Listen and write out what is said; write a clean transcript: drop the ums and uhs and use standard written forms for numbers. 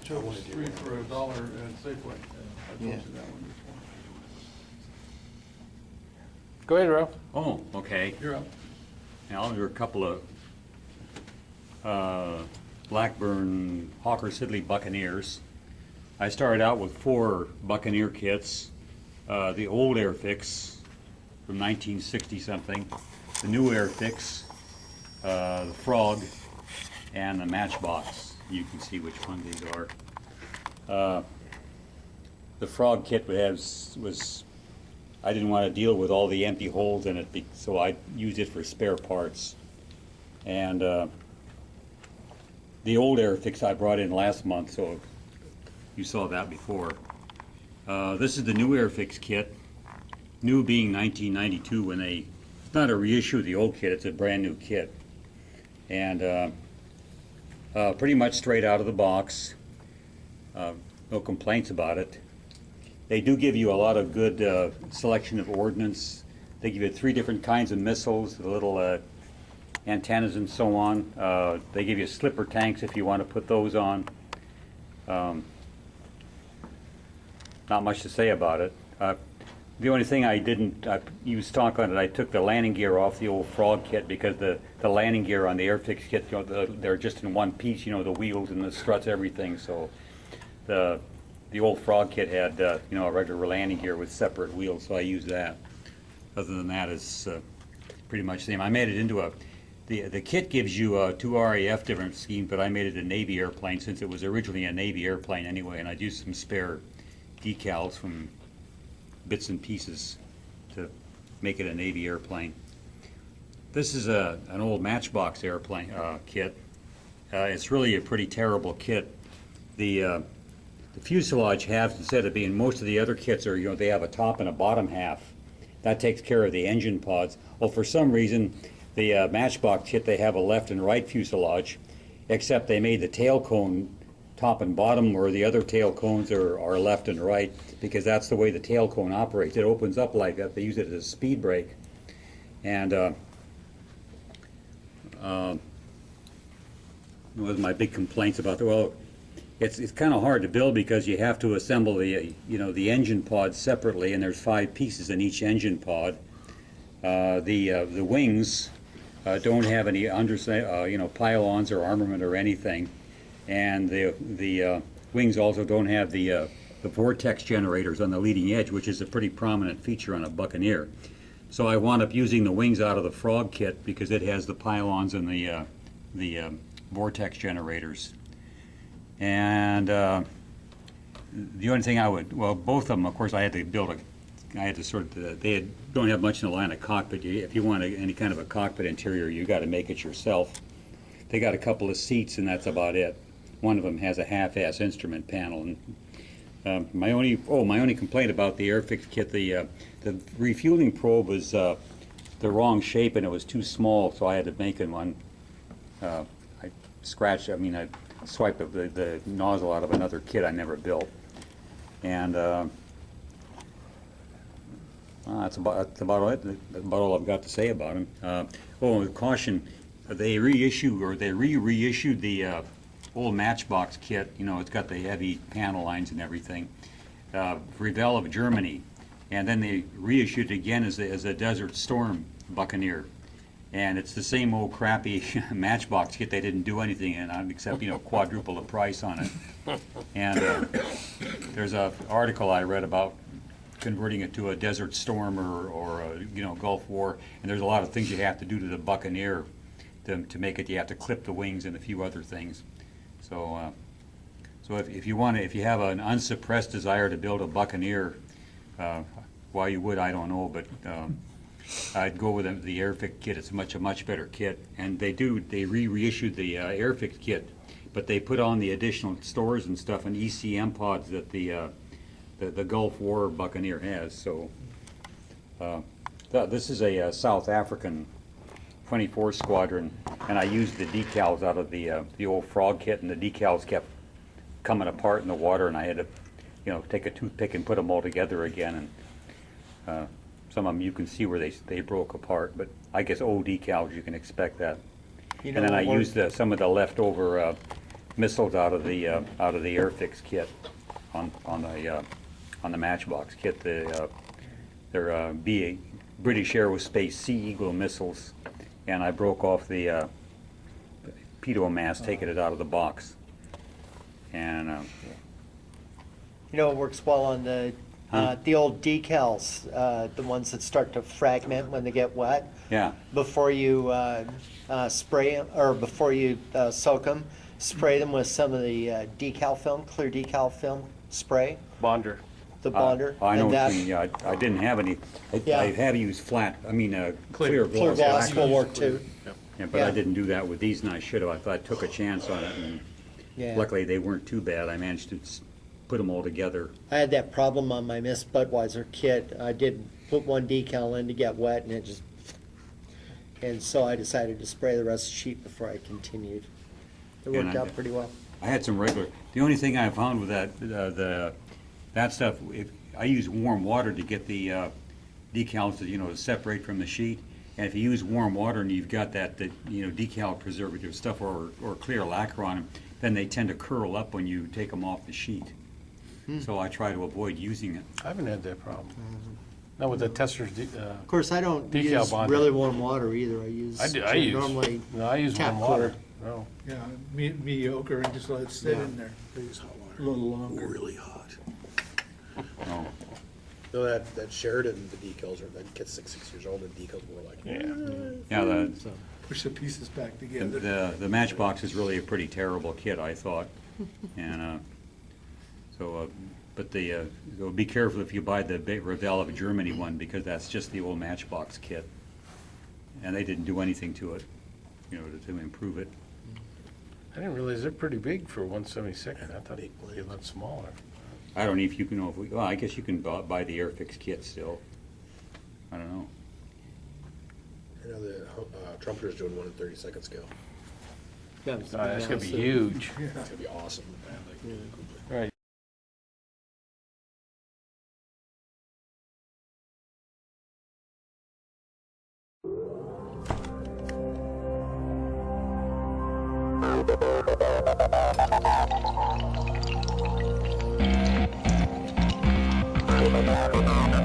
chose three for $1 at Safeway. I told you Yeah. that one before. Go ahead, Ralph. Oh, okay. You're up. Now, there are a couple of Blackburn Hawker Siddeley Buccaneers. I started out with 4 Buccaneer kits. The old Airfix from 1960-something, the new Airfix, the Frog, and the Matchbox. You can see which one these are. The Frog kit I didn't want to deal with all the empty holes in it, so I used it for spare parts. And the old Airfix I brought in last month, so you saw that before. This is the new Airfix kit, new being 1992 when it's not a reissue of the old kit, it's a brand new kit. And pretty much straight out of the box, no complaints about it. They do give you a lot of good selection of ordnance. They give you 3 different kinds of missiles, the little antennas and so on. They give you slipper tanks if you want to put those on. Not much to say about it. The only thing I didn't use stock on it, I took the landing gear off the old Frog kit because the landing gear on the Airfix kit, they're just in one piece, the wheels and the struts, everything. So the old Frog kit had a regular landing gear with separate wheels, so I used that. Other than that, it's pretty much the same. I made it into the kit gives you 2 RAF different schemes, but I made it a Navy airplane since it was originally a Navy airplane anyway, and I'd used some spare decals from bits and pieces to make it a Navy airplane. This is an old Matchbox airplane kit. It's really a pretty terrible kit. The fuselage halves, instead of being, most of the other kits are, they have a top and a bottom half. That takes care of the engine pods. Well, for some reason, the Matchbox kit, they have a left and right fuselage, except they made the tail cone top and bottom where the other tail cones are left and right, because that's the way the tail cone operates. It opens up like that. They use it as a speed brake. And one of my big complaints about it's kind of hard to build because you have to assemble the engine pod separately, and there's 5 pieces in each engine pod. The wings don't have any pylons or armament or anything, and the wings also don't have the vortex generators on the leading edge, which is a pretty prominent feature on a Buccaneer. So I wound up using the wings out of the Frog kit because it has the pylons and the vortex generators. And the only thing both of them, of course, I had to they don't have much in the line of cockpit. If you want any kind of a cockpit interior, you got to make it yourself. They got a couple of seats, and that's about it. One of them has a half-ass instrument panel. And my only complaint about the Airfix kit, the refueling probe was the wrong shape, and it was too small, so I had to make one. I swiped the nozzle out of another kit I never built, and that's about all I've got to say about them. Caution: they reissued the old Matchbox kit. It's got the heavy panel lines and everything. Revell of Germany, and then they reissued it again as a Desert Storm Buccaneer. And it's the same old crappy Matchbox kit. They didn't do anything in it except quadruple the price on it. And there's an article I read about converting it to a Desert Storm or a Gulf War. And there's a lot of things you have to do to the Buccaneer to make it. You have to clip the wings and a few other things. So if you have an unsuppressed desire to build a Buccaneer, why you would, I don't know, but. I'd go with the Airfix kit. It's a much better kit, and they reissued the Airfix kit, but they put on the additional stores and stuff and ECM pods that the Gulf War Buccaneer has. So this is a South African 24 Squadron, and I used the decals out of the old Frog kit, and the decals kept coming apart in the water, and I had to take a toothpick and put them all together again. And some of them you can see where they broke apart, but I guess old decals, you can expect that. And then I used some of the leftover missiles out of the Airfix kit on the Matchbox kit. They're British Aerospace Sea Eagle missiles, and I broke off the pitot mast, taking it out of the box. And You know, it works well on the old decals, the ones that start to fragment when they get wet. yeah, Before you spray them, or before you soak them, spray them with some of the decal film, clear decal film spray, Bonder. the bonder. I know and what that you mean. Yeah, I didn't have any. Yeah. I had to use clear clear gloss. gloss will work too. Yeah, but I yeah. didn't do that with these, and I should have. I thought I took a chance on it, and Yeah. luckily they weren't too bad. I managed to put them all together. I had that problem on my Miss Budweiser kit. I did put one decal in to get wet, and it just, and so I decided to spray the rest of the sheet before I continued. It And worked I out did. pretty well. I had some regular. The only thing I found with that stuff, I use warm water to get the decals to separate from the sheet. And if you use warm water and you've got that decal preservative stuff or clear lacquer on them, then they tend to curl up when you take them off the sheet. So I try to avoid using it. I haven't had that problem. Not with the testers. Of course, I don't Decal use bonder. really warm water either. I use I use normally I use tap warm water. cooled. No. Yeah, mediocre, and just let it sit Yeah. in there They use hot water. a little longer. Really hot. Oh. No, that Sheridan, the decals are, that kid's 6 years old, and decals were like. Yeah. Yeah, Push the pieces back together. the Matchbox is really a pretty terrible kit, I thought. And but so be careful if you buy the Revell of Germany one, because that's just the old Matchbox kit. And they didn't do anything to it, to improve it. I didn't realize they're pretty big for 1/72nd. I thought Big it'd be a lot smaller. I don't know if you can well, I guess you can buy the Airfix kit still. I don't know. I know the Trumpeter's doing one in 32nd scale. Yeah, That's gonna be so- huge. It's gonna be awesome. All right. Thank you.